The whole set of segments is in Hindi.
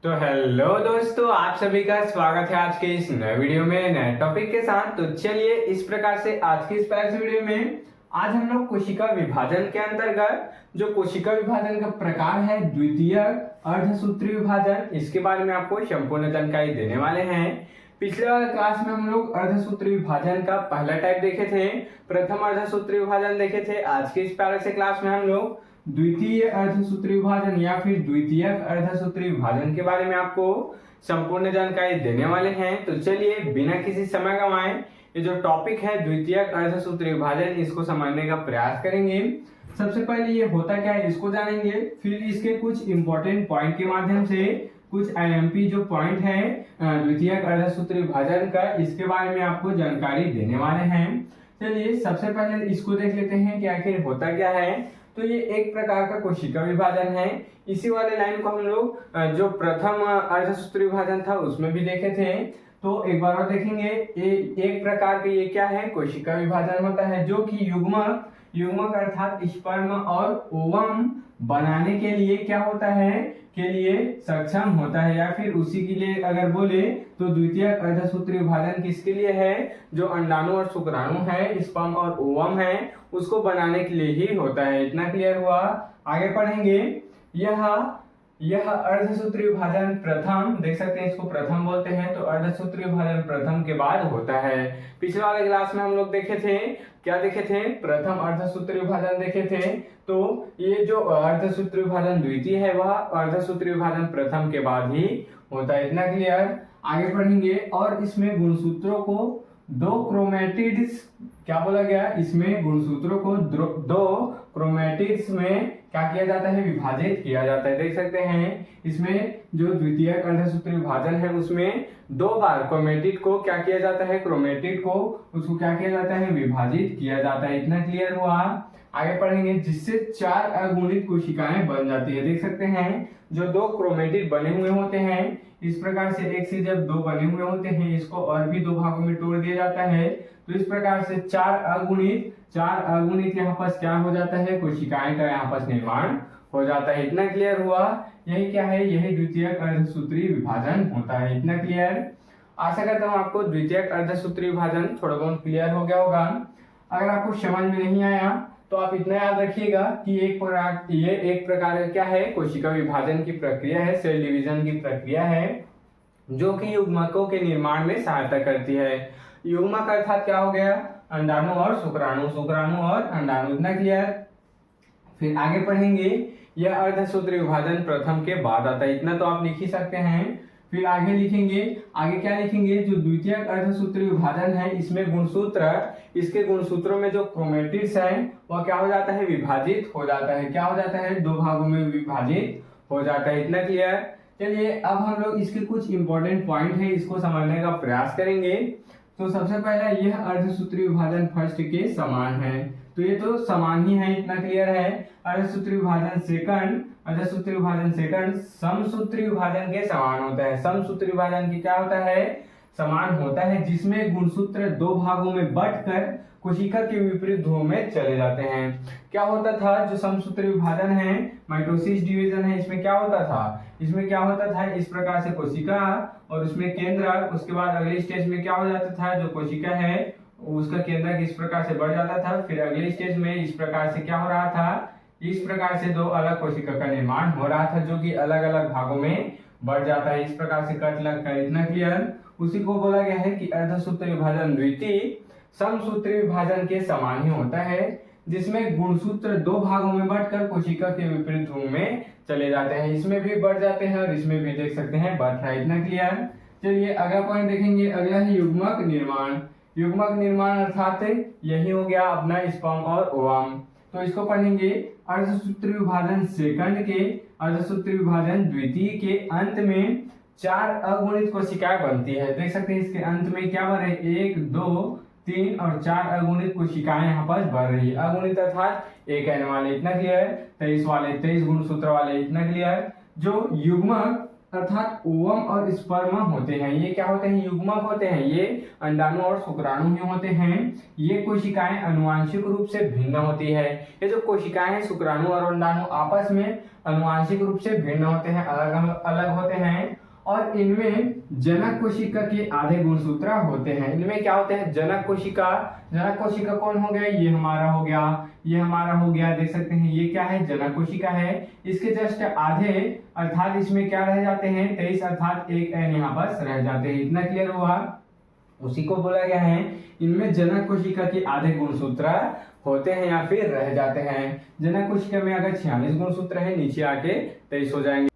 तो हेलो दोस्तों, आप सभी का स्वागत है आज के इस नए वीडियो में नए टॉपिक के साथ। तो चलिए इस प्रकार से आज की इस वीडियो में आज हम लोग कोशिका विभाजन के अंतर्गत जो कोशिका विभाजन का प्रकार है द्वितीयक अर्धसूत्री विभाजन, इसके बारे में आपको संपूर्ण जानकारी देने वाले हैं। पिछले वाले क्लास में हम लोग अर्धसूत्री विभाजन का पहला टाइप देखे थे, प्रथम अर्धसूत्री विभाजन देखे थे। आज के इस प्यारे से क्लास में हम लोग द्वितीय अर्धसूत्री विभाजन या फिर द्वितीयक अर्धसूत्री विभाजन के बारे में आपको संपूर्ण जानकारी देने वाले हैं। तो चलिए बिना किसी समय गंवाए ये जो टॉपिक है द्वितीयक अर्धसूत्री विभाजन, इसको समझने का प्रयास करेंगे। सबसे पहले ये होता क्या है इसको जानेंगे, फिर इसके कुछ इंपॉर्टेंट पॉइंट के माध्यम से कुछ आईएमपी जो पॉइंट है द्वितीयक अर्धसूत्री विभाजन का, इसके बारे में आपको जानकारी देने वाले हैं। चलिए सबसे पहले इसको देख लेते हैं कि आखिर होता क्या है। तो ये एक प्रकार का कोशिका विभाजन है। इसी वाले लाइन को हम लोग जो प्रथम अर्धसूत्री विभाजन था उसमें भी देखे थे। तो एक बार और देखेंगे, एक प्रकार का ये क्या है कोशिका विभाजन होता है जो कि युग्मक अर्थात स्पर्म और ओवम बनाने के लिए क्या होता है के लिए सक्षम होता है, या फिर उसी के लिए अगर बोले तो द्वितीय अर्धसूत्री विभाजन किसके लिए है, जो अंडाणु और शुक्राणु है, स्पर्म और ओवम है, उसको बनाने के लिए ही होता है। इतना क्लियर हुआ। आगे पढ़ेंगे, यह अर्धसूत्री विभाजन प्रथम, देख सकते हैं इसको प्रथम बोलते हैं, तो अर्धसूत्री विभाजन प्रथम के बाद होता है। पिछले वाले क्लास में हम लोग देखे थे, क्या देखे थे, प्रथम अर्धसूत्री विभाजन देखे थे। तो ये जो अर्धसूत्री विभाजन द्वितीय है वह अर्धसूत्री विभाजन प्रथम के बाद ही होता है। इतना क्लियर। आगे पढ़ेंगे, और इसमें गुणसूत्रों को दो क्रोमेटिड्स, क्या बोला गया, इसमें गुणसूत्रों को दो क्रोमेटिड्स में क्या किया जाता है, विभाजित किया जाता है। देख सकते हैं इसमें जो द्वितीयक अर्धसूत्री विभाजन है उसमें दो बार क्रोमेटिड को क्या किया जाता है, क्रोमेटिड को उसको क्या किया जाता है, विभाजित किया जाता है। इतना क्लियर हुआ। आगे पढ़ेंगे, जिससे चार अगुणित कोशिकाएं बन जाती है। देख सकते हैं जो दो क्रोमेटिड बने हुए होते हैं, इस प्रकार से एक से जब दो बने हुए होते हैं इसको और भी दो भागों में तोड़ दिया जाता है, तो इस प्रकार से चार अगुणित यहाँ पर क्या हो जाता है, कोशिकाएं का यहाँ पर निर्माण हो जाता है। इतना क्लियर हुआ। यही क्या है, यही द्वितीयक अर्धसूत्री विभाजन होता है। इतना क्लियर। आशा करता हूँ आपको द्वितीयक अर्धसूत्री विभाजन थोड़ा बहुत क्लियर हो गया होगा। अगर आपको समझ में नहीं आया तो आप इतना याद रखिएगा कि ये एक प्रकार का क्या है, कोशिका विभाजन की प्रक्रिया है, सेल डिवीजन की प्रक्रिया है, जो कि युग्मकों के निर्माण में सहायता करती है। युग्मक अर्थात क्या हो गया, अंडाणु और शुक्राणु, शुक्राणु और अंडाणु। इतना क्लियर। फिर आगे पढ़ेंगे, यह अर्धसूत्री विभाजन प्रथम के बाद आता है। इतना तो आप लिख ही सकते हैं। फिर आगे लिखेंगे, आगे क्या लिखेंगे, जो द्वितीयक अर्धसूत्री विभाजन है इसमें गुणसूत्र, इसके गुणसूत्रों में जो क्रोमेटिड्स हैं वह क्या हो जाता है, विभाजित हो जाता है। क्या हो जाता है, दो भागों में विभाजित हो जाता है। इतना क्लियर। चलिए अब हम लोग इसके कुछ इंपॉर्टेंट पॉइंट है इसको समझने का प्रयास करेंगे। तो सबसे पहला, यह अर्धसूत्री विभाजन फर्स्ट के समान है। तो ये तो समान ही है, इतना क्लियर है। अर्धसूत्री विभाजन सेकंड समसूत्री विभाजन के समान होता है। समसूत्री विभाजन की क्या होता है, समान होता है, जिसमें गुणसूत्र दो भागों में बंटकर कोशिका के विपरीत ध्रुव में चले जाते हैं। क्या होता था, जो समसूत्री विभाजन है, माइटोसिस डिवीजन है, इसमें क्या होता था, इस प्रकार से कोशिका और उसमें केंद्रक, उसके बाद अगले स्टेज में क्या हो जाता था, जो कोशिका है उसका केंद्रक इस प्रकार से बढ़ जाता था। फिर अगले स्टेज में इस प्रकार से क्या हो रहा था, इस प्रकार से दो अलग कोशिका का निर्माण हो रहा था, जो कि अलग अलग भागों में बढ़ जाता है, इस प्रकार से कट लग कर। इतना क्लियर। उसी को बोला गया है कि अर्धसूत्री विभाजन द्वितीय समसूत्री विभाजन के समान ही होता है, जिसमें गुणसूत्र दो भागों में बांटकर कोशिका के विपरीत ध्रुव में चले जाते हैं। इसमें भी बढ़ जाते हैं और इसमें भी देख सकते हैं बढ़ रहा है। इतना क्लियर। चलिए अगला पॉइंट देखेंगे, अगला है युग्मक निर्माण। युग्मक निर्माण अर्थात यही हो गया अपना स्पर्म और ओवम। तो इसको पढ़ेंगे, अर्धसूत्री विभाजन अर्धसूत्री विभाजन द्वितीय के अंत में चार अगुणित कोशिकाएं बनती है। देख सकते हैं इसके अंत में क्या बन रहे, 1 2 3 और 4 अगुणित कोशिकाएं यहाँ पर बढ़ रही है। अगुणित अर्थात एक एन वाले। इतना क्लियर। 23 वाले, 23 गुणसूत्र वाले। इतना क्लियर। जो युग्मक अर्थात ओवम और स्पर्म होते हैं, ये क्या होते हैं, युग्मक होते हैं, ये अंडाणु और शुक्राणु ही होते हैं। ये कोशिकाएं आनुवंशिक रूप से भिन्न होती है। ये जो कोशिकाएं हैं शुक्राणु और अंडाणु आपस में आनुवंशिक रूप से भिन्न होते हैं, अलग अलग होते हैं, और इनमें जनक कोशिका के आधे गुणसूत्र होते हैं। इनमें क्या होते हैं? जनक कोशिका। जनक कोशिका कौन हो गया? ये हमारा हो गया, ये हमारा हो गया, देख सकते हैं ये क्या है? जनक कोशिका है। इसके जस्ट आधे अर्थात इसमें क्या रह जाते हैं? 23 अर्थात एक एन यहाँ बस रह जाते हैं। इतना क्लियर हुआ? उसी को बोला गया है इनमें जनक कोशिका के आधे गुणसूत्र होते हैं या फिर रह जाते हैं। जनक कोशिका में अगर 46 गुणसूत्र है, नीचे आके 23 हो जाएंगे।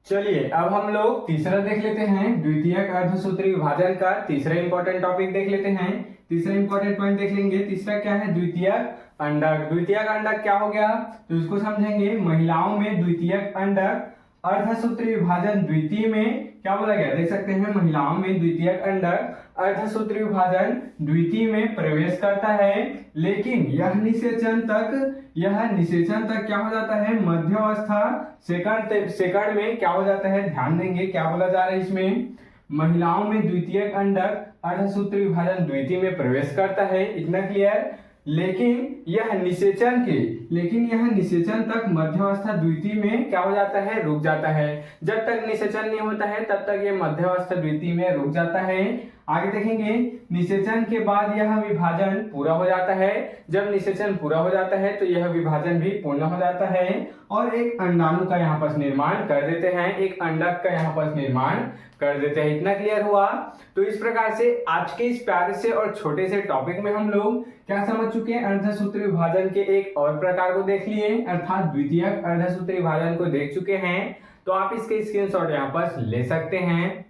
चलिए अब हम लोग तीसरा देख लेते हैं, द्वितीयक अर्धसूत्री विभाजन का तीसरा इंपॉर्टेंट टॉपिक देख लेते हैं। तीसरा इंपॉर्टेंट पॉइंट देख लेंगे। तीसरा क्या है? द्वितीयक अंडक। द्वितीयक अंडक क्या हो गया तो इसको समझेंगे। महिलाओं में द्वितीयक अंडक अर्धसूत्री विभाजन द्वितीय में क्या बोला गया? देख सकते हैं महिलाओं में द्वितीयक अंडक अर्धसूत्री विभाजन द्वितीय में प्रवेश करता है, लेकिन यह निषेचन तक क्या हो जाता है? मध्यावस्था सेकंड में क्या हो जाता है? ध्यान देंगे क्या बोला जा रहा है इसमें। महिलाओं में द्वितीयक अंडक अर्धसूत्री विभाजन द्वितीय में प्रवेश करता है, इतना क्लियर। लेकिन यह निषेचन तक मध्यावस्था द्वितीय में क्या हो जाता है? रुक जाता है। जब तक निषेचन नहीं होता है तब तक यह मध्यावस्था द्वितीय में रुक जाता है। आगे देखेंगे, निषेचन के बाद यह विभाजन पूरा हो जाता है। जब निषेचन पूरा हो जाता है तो यह विभाजन भी पूर्ण हो जाता है और एक अंडाणु का यहाँ पर निर्माण कर देते हैं, एक अंडक का यहाँ पर निर्माण कर देते हैं। इतना क्लियर हुआ? तो इस प्रकार से आज के इस प्यारे से और छोटे से टॉपिक में हम लोग क्या समझ चुके हैं? अर्धसूत्री विभाजन के एक और प्रकार को देख लिए, अर्थात द्वितीयक अर्धसूत्री विभाजन को देख चुके हैं। तो आप इसके स्क्रीनशॉट यहाँ पर ले सकते हैं।